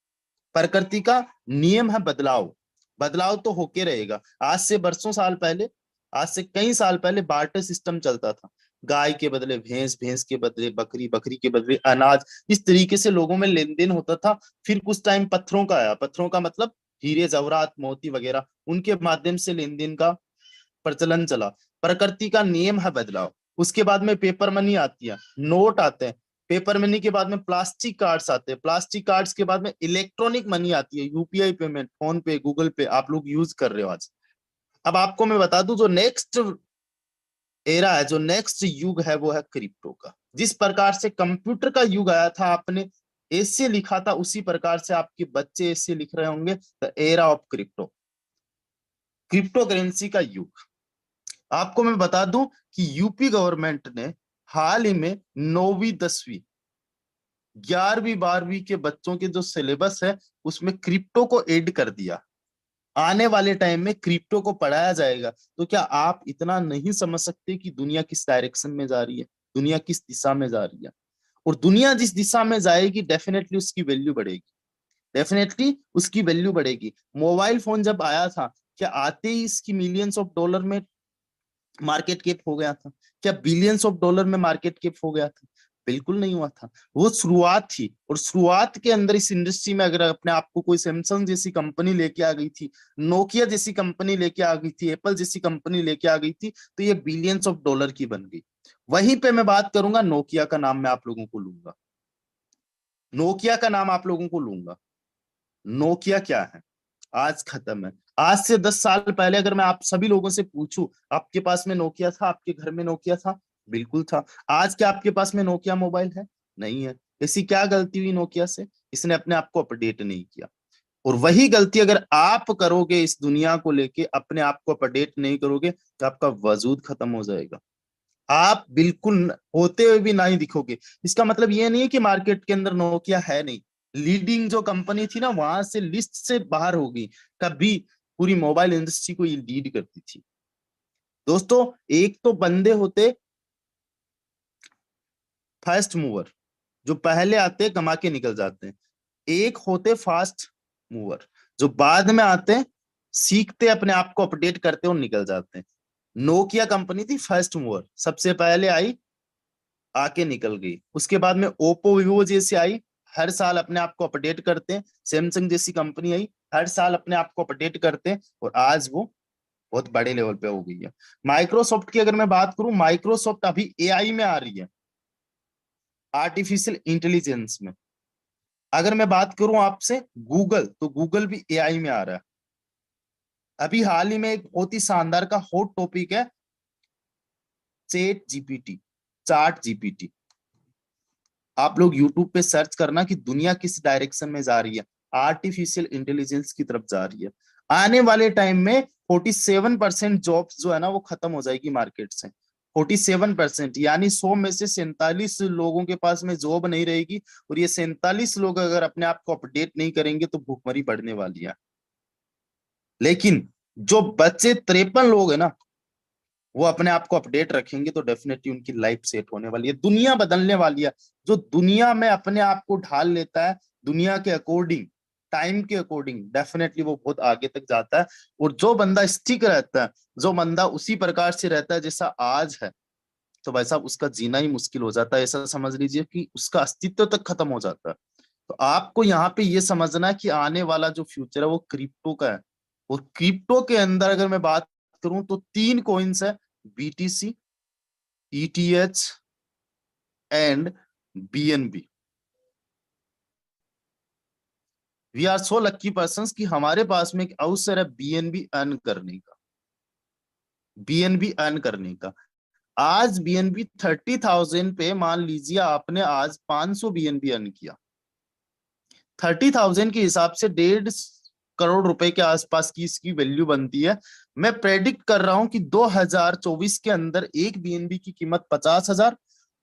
प्रकृति का नियम है बदलाव। बदलाव तो होके रहेगा। आज से बरसों साल पहले, आज से कई साल पहले बार्टर सिस्टम चलता था। गाय के बदले भैंस, भैंस के बदले बकरी, बकरी के बदले अनाज, इस तरीके से लोगों में लेन देन होता था। फिर कुछ टाइम पत्थरों का आया, पत्थरों का मतलब हीरे जवाहरात मोती वगैरह, उनके माध्यम से लेन देन का प्रचलन चला। प्रकृति का नियम है बदलाव। उसके बाद में पेपर मनी आती है, नोट आते हैं। पेपर मनी के बाद में प्लास्टिक कार्ड्स आते हैं। प्लास्टिक कार्ड्स के बाद में इलेक्ट्रॉनिक मनी आती है, यूपीआई पेमेंट, फोन पे, गूगल पे आप लोग यूज कर रहे हो आज। अब आपको मैं बता दूं जो नेक्स्ट एरा है, जो नेक्स्ट युग है वो है क्रिप्टो का। जिस प्रकार से कंप्यूटर का युग आया था, आपने ऐसे लिखा था उसी प्रकार से आपके बच्चे ऐसे लिख रहे होंगे, the era of crypto, crypto currency का युग। आपको मैं बता दूं कि यूपी गवर्नमेंट ने हाल ही में 9वीं 10वीं 11वीं 12वीं के बच्चों के जो सिलेबस है उसमें क्रिप्टो को ऐड कर दिया। आने वाले टाइम में क्रिप्टो को पढ़ाया जाएगा। तो क्या आप इतना नहीं समझ सकते कि दुनिया किस डायरेक्शन में जा रही है, दुनिया किस दिशा में जा रही है। और दुनिया जिस दिशा में जाएगी डेफिनेटली उसकी वैल्यू बढ़ेगी, डेफिनेटली उसकी वैल्यू बढ़ेगी। मोबाइल फोन जब आया था, क्या आते ही इसकी मिलियंस ऑफ डॉलर में मार्केट कैप हो गया था? क्या बिलियंस ऑफ डॉलर में मार्केट कैप हो गया था? बिल्कुल नहीं हुआ था। वो शुरुआत थी, और शुरुआत के अंदर इस इंडस्ट्री में अगर अपने आप को कोई सैमसंग जैसी कंपनी लेके आ गई थी, नोकिया जैसी कंपनी लेके आ गई थी, एप्पल जैसी कंपनी लेके आ गई थी, तो ये बिलियंस ऑफ डॉलर की बन गई। वहीं पे मैं बात करूंगा, नोकिया का नाम मैं आप लोगों को लूंगा, नोकिया का नाम आप लोगों को लूंगा। नोकिया क्या है? आज खत्म है। आज से 10 साल पहले अगर मैं आप सभी लोगों से पूछूं, आपके पास में नोकिया था, आपके घर में नोकिया था? बिल्कुल था। आज क्या आपके पास में नोकिया मोबाइल है? नहीं है। ऐसी क्या गलती हुई नोकिया से? इसने अपने आप को अपडेट नहीं किया। और वही गलती अगर आप करोगे इस दुनिया को लेके, अपने आप को अपडेट नहीं करोगे, तो आपका वजूद खत्म हो जाएगा। आप बिल्कुल होते हुए भी नहीं दिखोगे। इसका मतलब ये नहीं है कि मार्केट के अंदर नोकिया है नहीं। लीडिंग जो कंपनी थी ना, वहां से लिस्ट से बाहर हो गई। कभी पूरी मोबाइल इंडस्ट्री को ये लीड करती थी। दोस्तों, एक तो बंदे होते फास्ट मूवर, जो पहले आते कमा के निकल जाते हैं। एक होते फास्ट मूवर, जो बाद में आते, सीखते, अपने आप को अपडेट करते और निकल जाते हैं। नोकिया कंपनी थी फर्स्ट मूवर, सबसे पहले आई, आके निकल गई। उसके बाद में ओप्पो वीवो जैसी आई, हर साल अपने आप को अपडेट करते हैं। सैमसंग जैसी कंपनी आई, हर साल अपने आप को अपडेट करते हैं, और आज वो बहुत बड़े लेवल पे हो गई है। माइक्रोसॉफ्ट की अगर मैं बात करूं, माइक्रोसॉफ्ट अभी एआई में आ रही है, आर्टिफिशियल इंटेलिजेंस में। अगर मैं बात करूं आपसे गूगल, तो गूगल भी एआई में आ रहा है। अभी हाल ही में एक बहुत ही शानदार का हॉट टॉपिक है, चैट जीपीटी, चार्ट जीपीटी। आप लोग यूट्यूब पे सर्च करना कि दुनिया किस डायरेक्शन में जा रही है, आर्टिफिशियल इंटेलिजेंस की तरफ जा रही है। आने वाले टाइम में 47% जॉब्स जो है ना, वो खत्म हो जाएगी मार्केट से। 47%, यानी 100 में से 47 लोगों के पास में जॉब नहीं रहेगी। और ये 47 लोग अगर अपने आप को अपडेट नहीं करेंगे, तो भूखमरी बढ़ने वाली है। लेकिन जो बच्चे 53 लोग है ना, वो अपने आप को अपडेट रखेंगे, तो डेफिनेटली उनकी लाइफ सेट होने वाली है, दुनिया बदलने वाली है। जो दुनिया में अपने आप को ढाल लेता है, दुनिया के अकॉर्डिंग, टाइम के अकॉर्डिंग, डेफिनेटली वो बहुत आगे तक जाता है। और जो बंदा स्टिक रहता है, जो बंदा उसी प्रकार से रहता है जैसा आज है, तो भाई साहब उसका जीना ही मुश्किल हो जाता है। ऐसा समझ लीजिए कि उसका अस्तित्व तक खत्म हो जाता है। तो आपको यहाँ पे ये समझना है कि आने वाला जो फ्यूचर है वो क्रिप्टो का है। और क्रिप्टो के अंदर अगर मैं बात करूं, तो 3 कॉइन्स है, BTC, ETH and BNB. We are so lucky person कि हमारे पास में एक अवसर है बीएनबी अर्न करने का, बीएनबी अर्न करने का। आज बीएनबी 30,000 पे, मान लीजिए आपने आज 500 बीएनबी अर्न किया, 30,000 के हिसाब से 1.5 करोड़ रुपए के आसपास की इसकी वैल्यू बनती है। मैं प्रेडिक्ट कर रहा हूं कि 2024 के अंदर एक बीएनबी की कीमत 50,000,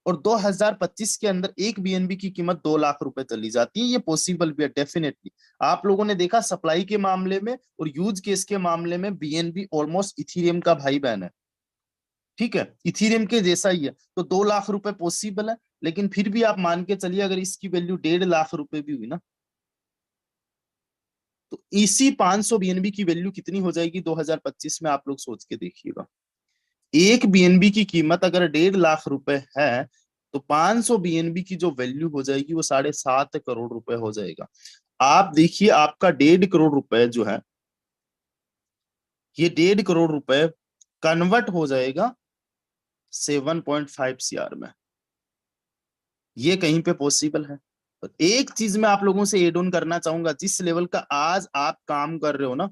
और 2025 के अंदर एक बीएनबी की कीमत 2 लाख रुपए चली जाती है। ये पॉसिबल भी है डेफिनेटली। आप लोगों ने देखा सप्लाई के मामले में और यूज केस के मामले में, बीएनबी ऑलमोस्ट इथीरियम का भाई बहन है। ठीक है, इथीरियम के जैसा ही है। तो 2 लाख रुपए पॉसिबल है। लेकिन फिर भी आप मान के चलिए, अगर इसकी वैल्यू 1.5 लाख रुपए भी हुई ना, तो इसी 500 बीएनबी की वैल्यू कितनी हो जाएगी 2025 में, आप लोग सोच के देखिएगा। एक बीएनबी की कीमत अगर 1.5 लाख रुपए है, तो 500 बीएनबी की जो वैल्यू हो जाएगी वो 7.5 करोड़ रुपए हो जाएगा। आप देखिए, आपका 1.5 करोड़ रुपए जो है, ये 1.5 करोड़ रुपए कन्वर्ट हो जाएगा 7.5 CR में। ये कहीं पे पॉसिबल है। और एक चीज मैं आप लोगों से एड ऑन करना चाहूंगा, जिस लेवल का आज आप काम कर रहे हो ना,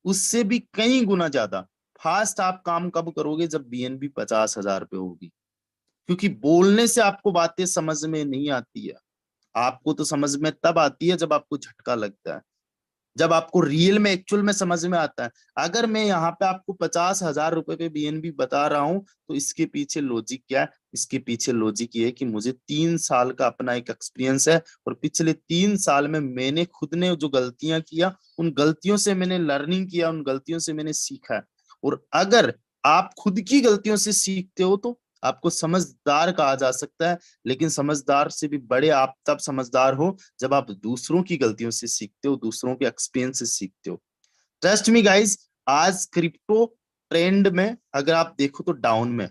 उससे भी कई गुना ज्यादा फास्ट आप काम कब करोगे, जब बीएनबी 50,000 पे होगी। क्योंकि बोलने से आपको बातें समझ में नहीं आती है। आपको तो समझ में तब आती है जब आपको झटका लगता है, जब आपको रियल में, एक्चुअल में समझ में आता है। अगर मैं यहाँ पे आपको 50,000 रुपए पे बीएनबी बता रहा हूँ, तो इसके पीछे लॉजिक क्या है? इसके पीछे लॉजिक ये है कि मुझे 3 साल का अपना एक एक्सपीरियंस है, और पिछले 3 साल में मैंने खुद ने जो गलतियां किया, उन गलतियों से मैंने लर्निंग किया, उन गलतियों से मैंने सीखा है। और अगर आप खुद की गलतियों से सीखते हो, तो आपको समझदार कहा जा सकता है। लेकिन समझदार से भी बड़े आप तब समझदार हो, जब आप दूसरों की गलतियों से सीखते हो, दूसरों के एक्सपीरियंस से सीखते हो। ट्रस्ट मी गाइस, आज क्रिप्टो ट्रेंड में अगर आप देखो तो डाउन में,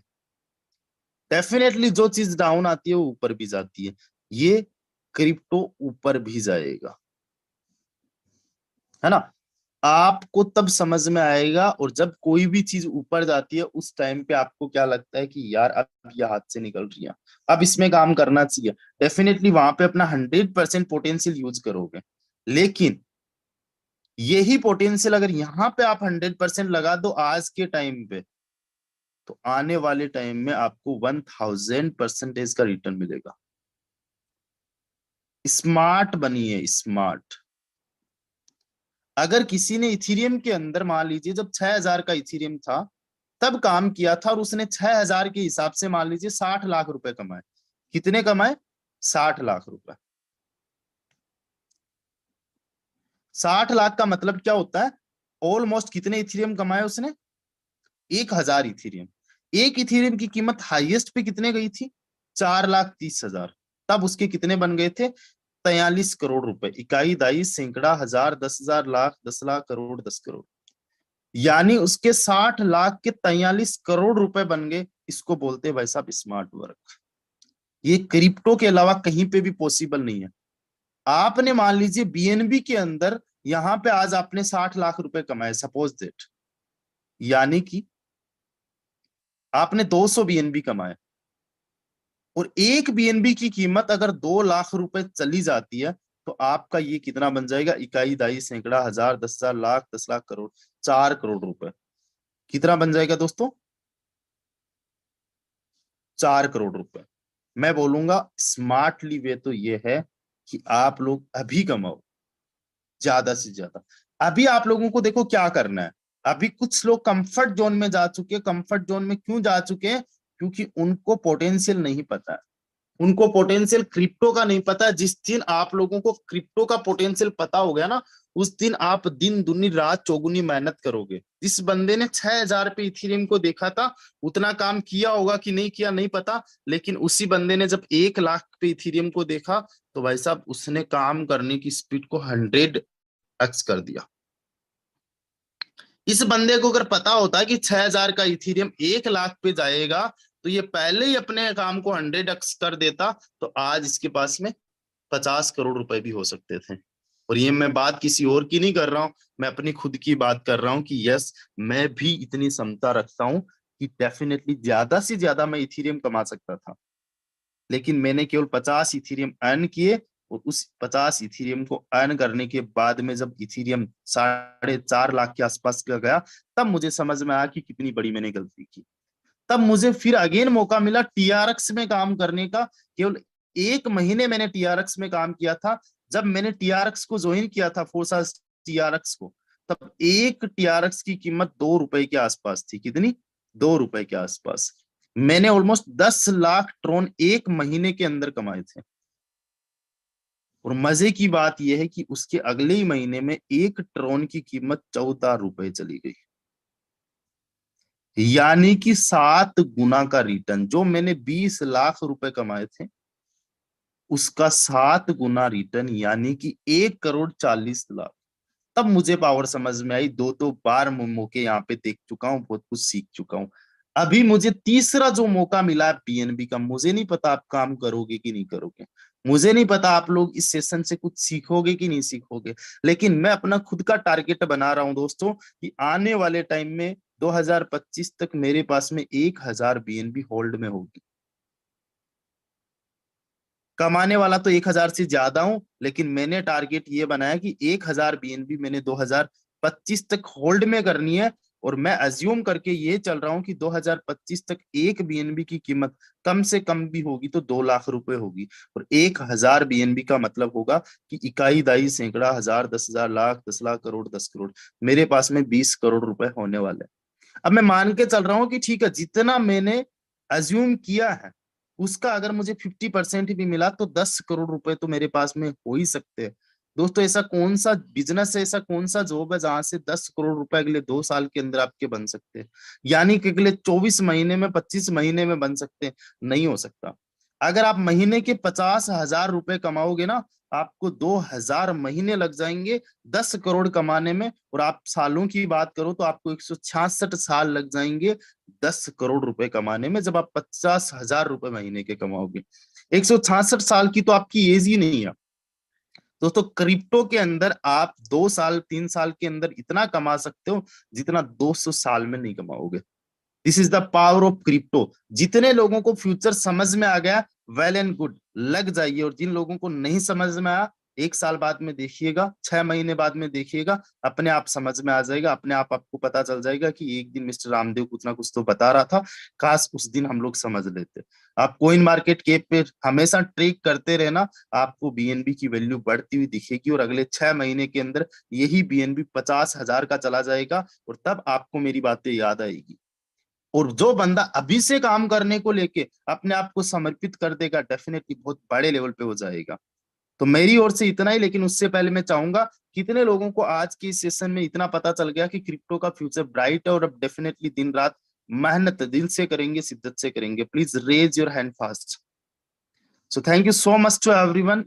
डेफिनेटली जो चीज डाउन आती है वो ऊपर भी जाती है, ये क्रिप्टो ऊपर भी जाएगा, है ना। आपको तब समझ में आएगा, और जब कोई भी चीज ऊपर जाती है उस टाइम पे आपको क्या लगता है कि यार अब ये हाथ से निकल रही है, अब इसमें काम करना चाहिए, डेफिनेटली वहां पे अपना 100% पोटेंशियल यूज करोगे। लेकिन यही पोटेंशियल अगर यहाँ पे आप 100% लगा दो आज के टाइम पे, तो आने वाले टाइम में आपको 1000% का रिटर्न मिलेगा। स्मार्ट बनिए, स्मार्ट। अगर किसी ने इथीरियम के अंदर मान लीजिए जब 6000 का इथीरियम था तब काम किया था, और उसने 6000 के हिसाब से मान लीजिए 60 लाख रुपए कमाए। कितने कमाए? 60 लाख रुपए। 60 लाख का मतलब क्या होता है? ऑलमोस्ट कितने इथीरियम कमाए उसने? 1000 इथीरियम। एक इथीरियम की कीमत हाईएस्ट पे कितने गई थी? 4,30,000। तब उसके कितने बन गए थे? 43 करोड़ रुपए। इकाई, दाई, सैकड़ा, हजार, 10,000, लाख, 10 लाख, करोड़, 10 करोड़। यानी उसके 60 लाख के 43 करोड़ रुपए बन गए। इसको बोलते हैं भाई साहब स्मार्ट वर्क। ये क्रिप्टो के अलावा कहीं पे भी पॉसिबल नहीं है। आपने मान लीजिए बीएनबी के अंदर यहां पे आज आपने 60 लाख रुपए कमाए, सपोज दैट, यानी कि आपने 200 बीएनबी कमाए, और एक बीएनबी की कीमत अगर 2 लाख रुपए चली जाती है, तो आपका ये कितना बन जाएगा? इकाई, दाई, सैकड़ा, हजार, 10,000, लाख, 10 लाख, करोड़, 4 करोड़ रुपए। कितना बन जाएगा दोस्तों? 4 करोड़ रुपए। मैं बोलूंगा स्मार्टली वे तो ये है कि आप लोग अभी कमाओ ज्यादा से ज्यादा। अभी आप लोगों को देखो क्या करना है। अभी कुछ लोग कंफर्ट जोन में जा चुके हैं। कंफर्ट जोन में क्यों जा चुके हैं? क्योंकि उनको पोटेंशियल नहीं पता है, उनको पोटेंशियल क्रिप्टो का नहीं पता। जिस दिन आप लोगों को क्रिप्टो का पोटेंशियल पता हो गया ना, उस दिन आप दिन दुनी रात चौगुनी मेहनत करोगे। जिस बंदे ने 6000 पे इथेरियम को देखा था, उतना काम किया होगा कि नहीं किया नहीं पता, लेकिन उसी बंदे ने जब 1 लाख पे इथेरियम को देखा, तो भाई साहब उसने काम करने की स्पीड को 100x कर दिया। इस बंदे को अगर पता होता कि 6000 का इथेरियम 1 लाख पे जाएगा, तो ये पहले ही अपने काम को 100x कर देता, तो आज इसके पास में 50 करोड़ रुपए भी हो सकते थे। और ये मैं बात किसी और की नहीं कर रहा हूं, मैं अपनी खुद की बात कर रहा हूं कि यस, मैं भी इतनी क्षमता रखता हूं कि डेफिनेटली ज्यादा से ज्यादा मैं इथेरियम कमा सकता था। लेकिन मैंने केवल 50 इथेरियम अर्न किए, और उस 50 इथेरियम को अर्न करने के बाद में जब इथेरियम 4.5 लाख के आसपास का गया, तब मुझे समझ में आया कि कितनी बड़ी मैंने गलती की। तब मुझे फिर अगेन मौका मिला टीआरएक्स में काम करने का। केवल 1 महीने मैंने टीआरएक्स में काम किया था। जब मैंने टीआरएक्स को ज्वाइन किया था, फोर्सास टीआरएक्स को, तब एक टीआरएक्स की कीमत 2 रुपए के आसपास थी। कितनी? 2 रुपए के आसपास। मैंने ऑलमोस्ट 10 लाख ट्रोन 1 महीने के अंदर कमाए थे। और मजे की बात यह है कि उसके अगले ही महीने में 1 ट्रोन की कीमत 14 रुपए चली गई। यानी कि 7 गुना का रिटर्न। जो मैंने 20 लाख रुपए कमाए थे, उसका 7 गुना रिटर्न, यानी कि 1,40,00,000। तब मुझे पावर समझ में आई। दो दो बार मौके यहाँ पे देख चुका हूँ, बहुत कुछ सीख चुका हूँ। अभी मुझे तीसरा जो मौका मिला है पीएनबी का, मुझे नहीं पता आप काम करोगे कि नहीं करोगे, मुझे नहीं पता आप लोग इस सेशन से कुछ सीखोगे कि नहीं सीखोगे, लेकिन मैं अपना खुद का टारगेट बना रहा हूं दोस्तों कि आने वाले टाइम में 2025 तक मेरे पास में 1000 बीएनबी होल्ड में होगी। कमाने वाला तो 1000 से ज्यादा हूं, लेकिन मैंने टारगेट ये बनाया कि 1000 बीएनबी मैंने 2025 तक होल्ड में करनी है। और मैं अज्यूम करके ये चल रहा हूं कि 2025 तक एक बीएनबी की कीमत कम से कम भी होगी तो 2 लाख रुपए होगी। और 1000 बीएनबी का मतलब होगा कि इकाई, दाई, सैकड़ा, हजार, 10,000, लाख, 10 लाख, करोड़, 10 करोड़। मेरे पास में 20 करोड़ रुपए होने वाले हैं। अब मैं मान के चल रहा हूं कि ठीक है, जितना मैंने अज्यूम किया है उसका अगर मुझे 50% भी मिला तो 10 करोड़ रुपए तो मेरे पास में हो ही सकते हैं। दोस्तों, ऐसा कौन सा बिजनेस है, ऐसा कौन सा जॉब है जहां से 10 करोड़ रुपए अगले 2 साल के अंदर आपके बन सकते हैं, यानी कि अगले 24 महीने में, 25 महीने में बन सकते हैं? नहीं हो सकता। अगर आप महीने के 50,000 रुपए कमाओगे ना, आपको 2,000 महीने लग जाएंगे 10 करोड़ कमाने में। और आप सालों की बात करो तो आपको 166 साल लग जाएंगे 10 करोड़ रुपए कमाने में, जब आप 50,000 रुपए महीने के कमाओगे। 166 साल की तो आपकी एज ही नहीं है दोस्तों। क्रिप्टो के अंदर आप 2 साल 3 साल के अंदर इतना कमा सकते हो जितना 200 साल में नहीं कमाओगे। This is the power of crypto. जितने लोगों को फ्यूचर समझ में आ गया, वेल एंड गुड, लग जाइए। और जिन लोगों को नहीं समझ में आया, 1 साल बाद में देखिएगा, 6 महीने बाद में देखिएगा, अपने आप समझ में आ जाएगा। अपने आप आपको पता चल जाएगा कि एक दिन मिस्टर रामदेव कुछ ना कुछ तो बता रहा था, काश उस दिन हम लोग समझ लेते। आप कोइन मार्केट कैप पे हमेशा ट्रेक करते रहना, आपको बीएनबी की वैल्यू बढ़ती हुई दिखेगी। और अगले 6 महीने के अंदर यही बीएनबी 50,000 का चला जाएगा, और तब आपको मेरी बातें याद आएगी। और जो बंदा अभी से काम करने को लेके अपने आप को समर्पित कर देगा, डेफिनेटली बहुत बड़े लेवल पे हो जाएगा। तो मेरी ओर से इतना ही, लेकिन उससे पहले मैं चाहूंगा, कितने लोगों को आज की सेशन में इतना पता चल गया कि क्रिप्टो का फ्यूचर ब्राइट है, और अब डेफिनेटली दिन रात मेहनत दिल से करेंगे, शिद्दत से करेंगे? Please raise your hand fast. So thank you so much to everyone.